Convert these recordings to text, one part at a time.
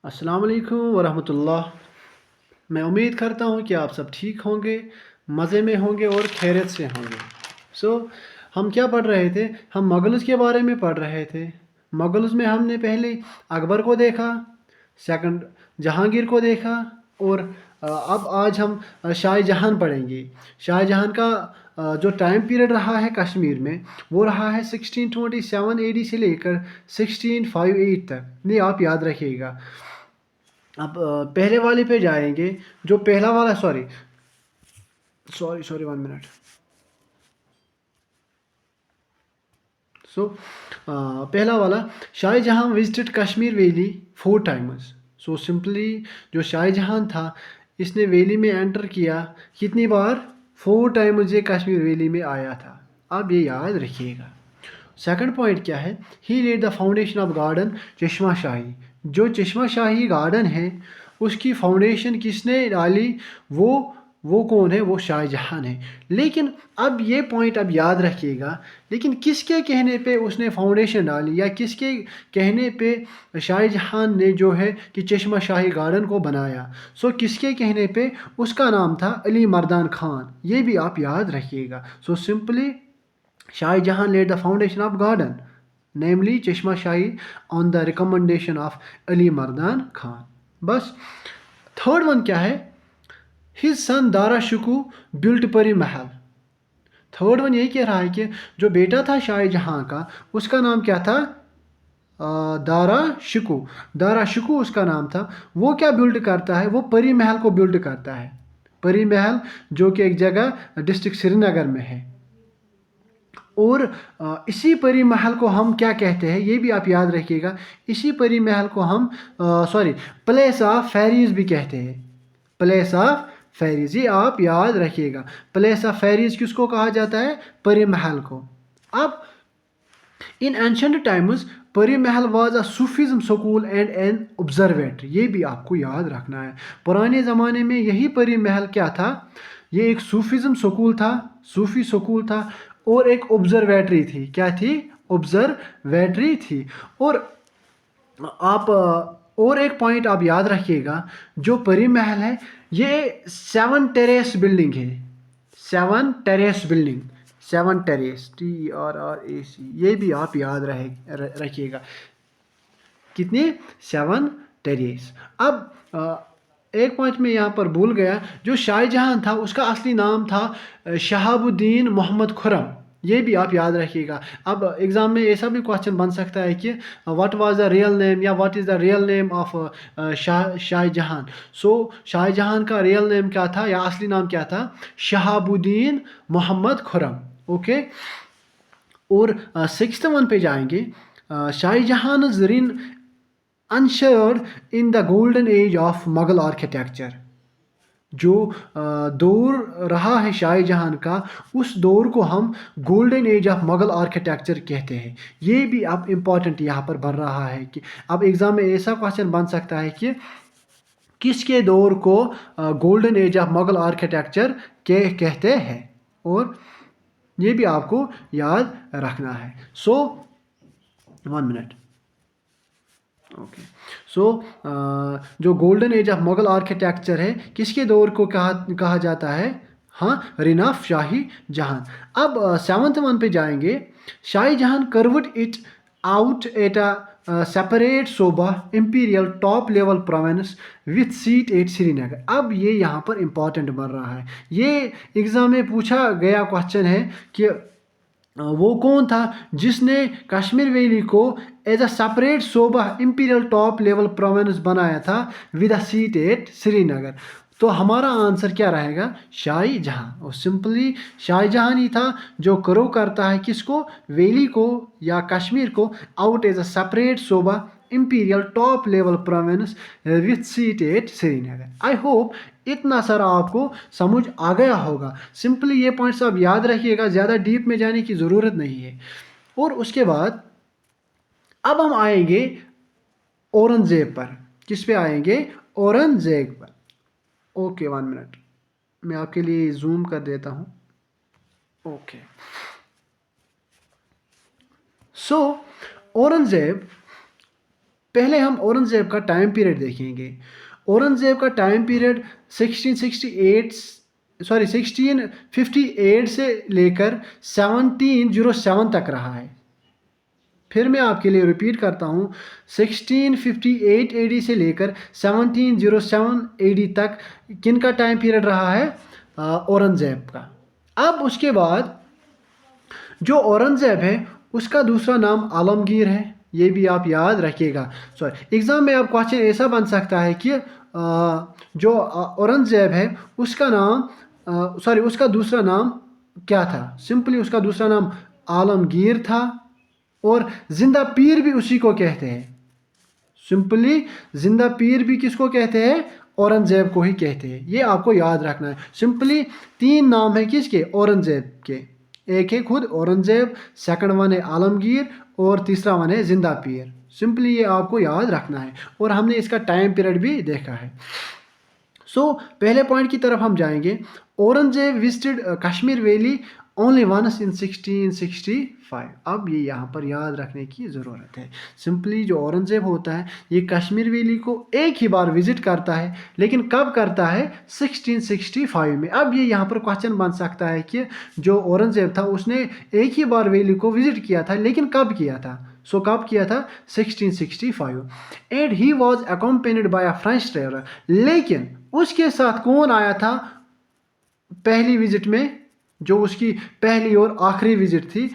अस्सलाम वालेकुम वरहमतुल्लाह। मैं उम्मीद करता हूँ कि आप सब ठीक होंगे, मज़े में होंगे और खैरियत से होंगे। सो हम क्या पढ़ रहे थे? हम मुग़ल्स के बारे में पढ़ रहे थे। मुग़ल्स में हमने पहले अकबर को देखा, सेकंड जहांगीर को देखा और अब आज हम शाहजहां पढ़ेंगे। शाहजहां का जो टाइम पीरियड रहा है कश्मीर में वो रहा है 1627 AD से लेकर 1658 तक। ये आप याद रखिएगा। अब पहले वाले पे जाएंगे। जो पहला वाला sorry sorry sorry 1 minute. So पहला वाला Shahjahan visited Kashmir valley 4 times. So simply जो शाहजहां था इसने वैली में एंटर किया कितनी बार? 4 टाइम्स ये कश्मीर वैली में आया था। अब ये याद रखिएगा। सेकंड पॉइंट क्या है? He laid the foundation of garden Chashma Shahi. जो चश्मा शाही गार्डन है उसकी फाउंडेशन किसने डाली? वो कौन है? वो शाहजहां है। लेकिन अब ये पॉइंट अब याद रखिएगा, लेकिन किसके कहने पे उसने फाउंडेशन डाली या किसके कहने पे शाहजहां ने जो है कि चश्मा शाही गार्डन को बनाया? सो किसके कहने पे? उसका नाम था अली मर्दान खान। ये भी आप याद रखिएगा। So simply Shahjahan laid the foundation of garden, namely Chashma Shahi, on the recommendation of Ali Mardan Khan. बस थर्ड वन क्या है? His son Dara Shukoo built Pari Mahal. Third one यही कह रहा है कि जो बेटा था शाहजहां का उसका नाम क्या था? दारा शिकू। दारा शिकू उसका नाम था। वो क्या बिल्ड करता है? वो परी महल को बिल्ड करता है। परी महल जो कि एक जगह डिस्ट्रिक्ट श्रीनगर में है। और इसी परी महल को हम क्या कहते हैं ये भी आप याद रखिएगा। इसी परी महल को हम प्लेस ऑफ फेरीज भी कहते हैं। प्लेस ऑफ फेरीज, ये आप याद रखिएगा। प्लेस ऑफ फेरीज किसको कहा जाता है? परी महल को। अब in ancient times Pari Mahal was a Sufism school and an observatory. ये भी आपको याद रखना है। पुराने ज़माने में यही परी महल क्या था? ये एक सूफीज़म स्कूल था, सूफी स्कूल था और एक ऑब्जर्वेटरी थी। क्या थी? ऑब्जर्वेटरी थी। और आप और एक पॉइंट आप याद रखिएगा। जो परी महल है ये 7 टेरेस बिल्डिंग है। 7 टेरेस बिल्डिंग, 7 टेरेस TRRAC, ये भी आप याद रखिएगा। कितने? 7 टेरेस। अब एक पॉइंट में यहाँ पर भूल गया। जो शाहजहां था उसका असली नाम था शहाबुद्दीन मोहम्मद खुरम। ये भी आप याद रखिएगा। अब एग्ज़ाम में ऐसा भी क्वेश्चन बन सकता है कि what was the real name या what is the real name of Shahjahan. So Shahjahan का रियल नेम क्या था या असली नाम क्या था? शहाबुद्दीन मोहम्मद खुरम। ओके। और सिक्स्थ वन पे जाएंगे। Shahjahan reign ushered in the golden age of Mughal architecture. जो दौर रहा है शाहजहां का, उस दौर को हम golden age of Mughal architecture कहते हैं। ये भी अब इम्पॉर्टेंट यहाँ पर बन रहा है कि अब एग्ज़ाम में ऐसा क्वेश्चन बन सकता है कि किसके दौर को golden age of Mughal architecture के कहते हैं। और ये भी आपको याद रखना है। सो 1 मिनट। ओके। सो जो golden age of Mughal architecture है किसके दौर को कहा जाता है? हाँ, रिन ऑफ शाही जहां। अब सेवंथ वन पे जाएंगे। Shahjahan carved it out at a separate subah imperial top level province with seat at Srinagar. अब ये यहाँ पर इंपॉर्टेंट बन रहा है। ये एग्जाम में पूछा गया क्वेश्चन है कि वो कौन था जिसने कश्मीर वैली को as a separate subah imperial top level province बनाया था with a seat at Srinagar? तो हमारा आंसर क्या रहेगा? शाहजहां। और सिंपली शाहजहां ही था जो करो करता है किसको? वैली को या कश्मीर को out as a separate subah imperial top level province with seat at Srinagar. I hope इतना सारा आपको समझ आ गया होगा। सिंपली ये पॉइंट्स आप याद रखिएगा, ज़्यादा डीप में जाने की ज़रूरत नहीं है। और उसके बाद अब हम आएंगे औरंगजेब पर। किस पे आएंगे? औरंगजेब पर। ओके 1 मिनट, मैं आपके लिए जूम कर देता हूँ। ओके। सो औरंगजेब पहले हम औरंगजेब का टाइम पीरियड देखेंगे। औरंगजेब का टाइम पीरियड 1658 से लेकर 1707 तक रहा है। फिर मैं आपके लिए रिपीट करता हूँ, 1658 AD से लेकर 1707 AD तक किन का टाइम पीरियड रहा है? औरंगजेब का। अब उसके बाद जो औरंगजेब है उसका दूसरा नाम आलमगीर है, ये भी आप याद रखिएगा। सॉरी, एग्ज़ाम में आप क्वेश्चन ऐसा बन सकता है कि जो औरंगजेब है उसका नाम उसका दूसरा नाम क्या था? सिंपली उसका दूसरा नाम आलमगीर था, और जिंदा पीर भी उसी को कहते हैं। सिंपली जिंदा पीर भी किसको कहते हैं? औरंगजेब को ही कहते हैं। ये आपको याद रखना है। सिंपली 3 नाम है किसके? औरंगजेब के। एक है खुद औरंगजेब, सेकंड वन है आलमगीर, और तीसरा वन है जिंदा पीर। सिंपली ये आपको याद रखना है, और हमने इसका टाइम पीरियड भी देखा है। पहले पॉइंट की तरफ हम जाएंगे। Aurangzeb visited Kashmir valley only once in 1665। अब ये यहाँ पर याद रखने की ज़रूरत है। सिंपली जो औरंगजेब होता है ये कश्मीर वैली को एक ही बार विजिट करता है, लेकिन कब करता है? 1665 में। अब ये यहाँ पर क्वेश्चन बन सकता है कि जो औरंगजेब था उसने एक ही बार वैली को विजिट किया था, लेकिन कब किया था? कब किया था? 1665। And he was accompanied by a French traveller. लेकिन उसके साथ कौन आया था पहली विजिट में? जो उसकी पहली और आखिरी विजिट थी,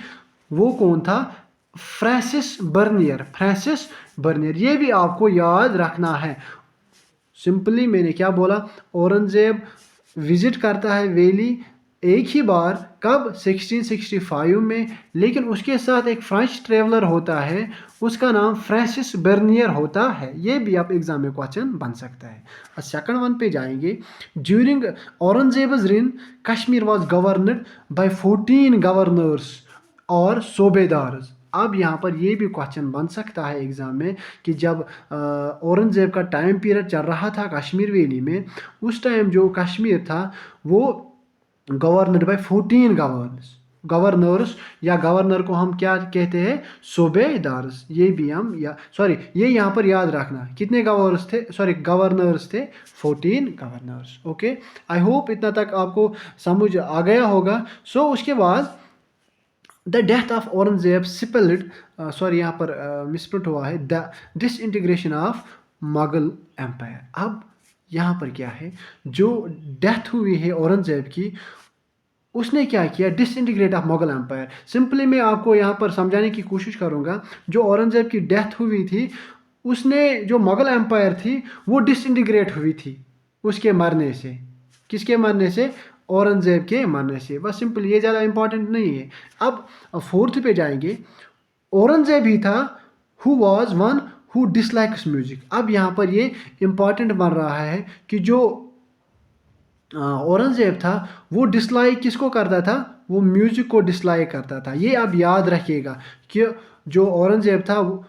वो कौन था? Francis Bernier. ये भी आपको याद रखना है। सिंपली मैंने क्या बोला? औरंगजेब विजिट करता है वैली एक ही बार, कब? 1665 में, लेकिन उसके साथ एक फ्रेंच ट्रेवलर होता है, उसका नाम फ्रांसिस बर्नियर होता है। ये भी आप एग्जाम में क्वेश्चन बन सकता है। सेकंड वन पे जाएंगे। During Aurangzeb's rain Kashmir was governed bye 14 governors और सूबेदार्स। अब यहाँ पर ये भी क्वेश्चन बन सकता है एग्ज़ाम में कि जब औरंगजेब का टाइम पीरियड चल रहा था कश्मीर वैली में, उस टाइम जो कश्मीर था वो गवर्नड बाय 14 गवर्नर्स, या गवर्नर को हम क्या कहते हैं? सूबेदार्स। ये भी हम ये यहाँ पर याद रखना, कितने गवर्नर्स थे? 14 गवर्नर्स। ओके, आई होप इतना तक आपको समझ आ गया होगा। उसके बाद the death of Aurangzeb spelled यहाँ पर मिसप्रिंट हुआ है, the disintegration of Mughal empire. अब यहाँ पर क्या है? जो डेथ हुई है औरंगजेब की, उसने क्या किया? Disintegrate of Mughal empire. Simply मैं आपको यहाँ पर समझाने की कोशिश करूँगा। जो औरंगजेब की डेथ हुई थी, उसने जो मुगल एम्पायर थी वो डिसइंटीग्रेट हुई थी उसके मरने से। किसके मरने से? औरंगजेब के मरने से। बस सिंपल, ये ज़्यादा इंपॉर्टेंट नहीं है। अब फोर्थ पे जाएंगे। औरंगजेब ही था who was one who dislikes music. अब यहाँ पर ये इंपॉर्टेंट बन रहा है कि जो औरंगजेब था वो डिसलाइक किसको करता था? वो म्यूजिक को डिसलाइक करता था। ये आप याद रखिएगा कि जो औरंगजेब था वो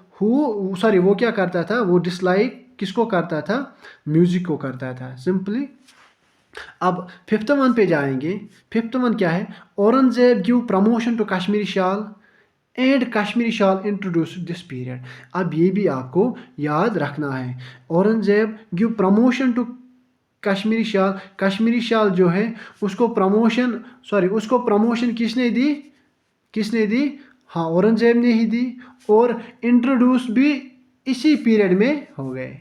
क्या करता था? वो डिसलाइक किसको करता था? म्यूजिक को करता था, सिंपली। अब फिफ्थ वन पे जाएंगे। फिफ्थ वन क्या है? Aurangzeb give promotion to Kashmiri shawl and Kashmiri shawl introduce this period. अब ये भी आपको याद रखना है। Aurangzeb give promotion to Kashmiri shawl जो है उसको प्रमोशन किसने दी? हाँ, औरंगजेब ने ही दी। और इंट्रोड्यूस भी इसी पीरियड में हो गए।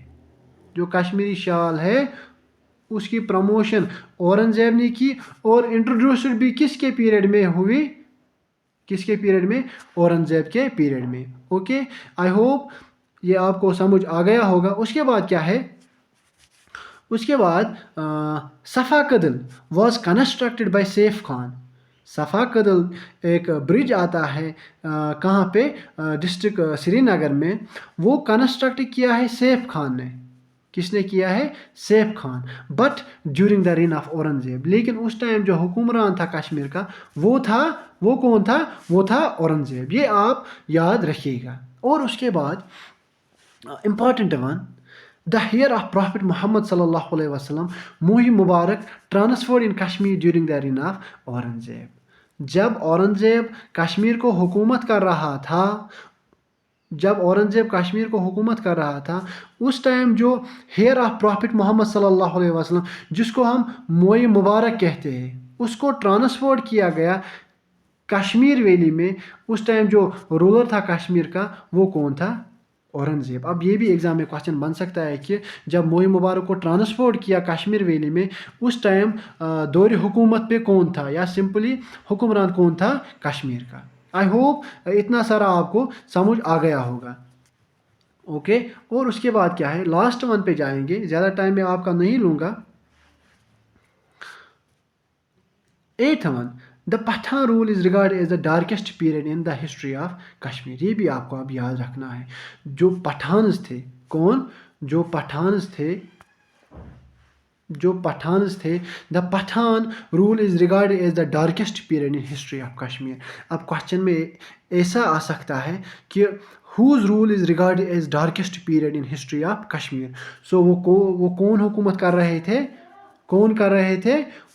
जो कश्मीरी शाल है उसकी प्रमोशन औरंगजेब ने की, और इंट्रोड्यूस भी किसके पीरियड में हुई? किसके पीरियड में? औरंगजेब के पीरियड में। ओके, आई होप ये आपको समझ आ गया होगा। उसके बाद क्या है? उसके बाद Safa Kadal was constructed by Saif Khan. Safa Kadal एक ब्रिज आता है कहाँ पे? डिस्ट्रिक्ट श्रीनगर में। वो कंस्ट्रक्ट किया है सैफ खान ने। किसने किया है? Saif Khan. But during the reign of Aurangzeb. लेकिन उस टाइम जो हुक्मरान था कश्मीर का वो कौन था? वो था औरंगजेब। ये आप याद रखिएगा। और उसके बाद important one, the year of prophet Mohammad सल्लल्लाहु अलैहि वसल्लम मुहिम मुबारक transferred in Kashmir during the reign of Aurangzeb. जब औरंगजेब कश्मीर को हुकूमत कर रहा था, جب اورنگزیب کشمیر کو حکومت کر رہا تھا اس ٹائم جو ہیئر آف پرافٹ محمد صلی اللہ علیہ وسلم جس کو ہم موئے مبارک کہتے ہیں اس کو ٹرانسفر کیا گیا کشمیر ویلی میں. اس ٹائم جو رولر تھا کشمیر کا وہ کون تھا؟ اورنگزیب. اب یہ بھی ایگزام میں کوشچن بن سکتا ہے کہ جب موئے مبارک کو ٹرانسپورٹ کیا کشمیر ویلی میں اس ٹائم دور حکومت پہ کون تھا یا سمپلی حکمران کون تھا کشمیر کا. آئی ہوپ اتنا سارا آپ کو سمجھ آ گیا ہوگا. اوکے اور اس کے بعد کیا ہے لاسٹ ون پہ جائیں گے, زیادہ ٹائم میں آپ کا نہیں لوں گا. 8th one the Pathan rule is regarded as the darkest period in the history of Kashmir. یہ بھی آپ کو اب یاد رکھنا ہے. جو پٹھانز تھے کون؟ جو پٹھانز تھے the Pathan rule is regarded as the darkest period in history of Kashmir. اب کوشچن میں ایسا آ سکتا ہے کہ whose rule is regarded as darkest period in history of Kashmir. So وہ کون حکومت کر رہے تھے؟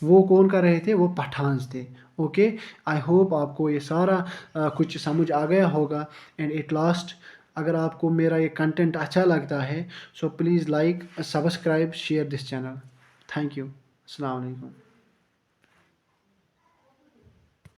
وہ پٹھانز تھے. اوکے آئی ہوپ آپ کو یہ سارا کچھ سمجھ آ گیا ہوگا. اینڈ ایٹ لاسٹ اگر آپ کو میرا یہ کنٹینٹ اچھا لگتا ہے so please like subscribe share this channel. Thank you. السلام علیکم.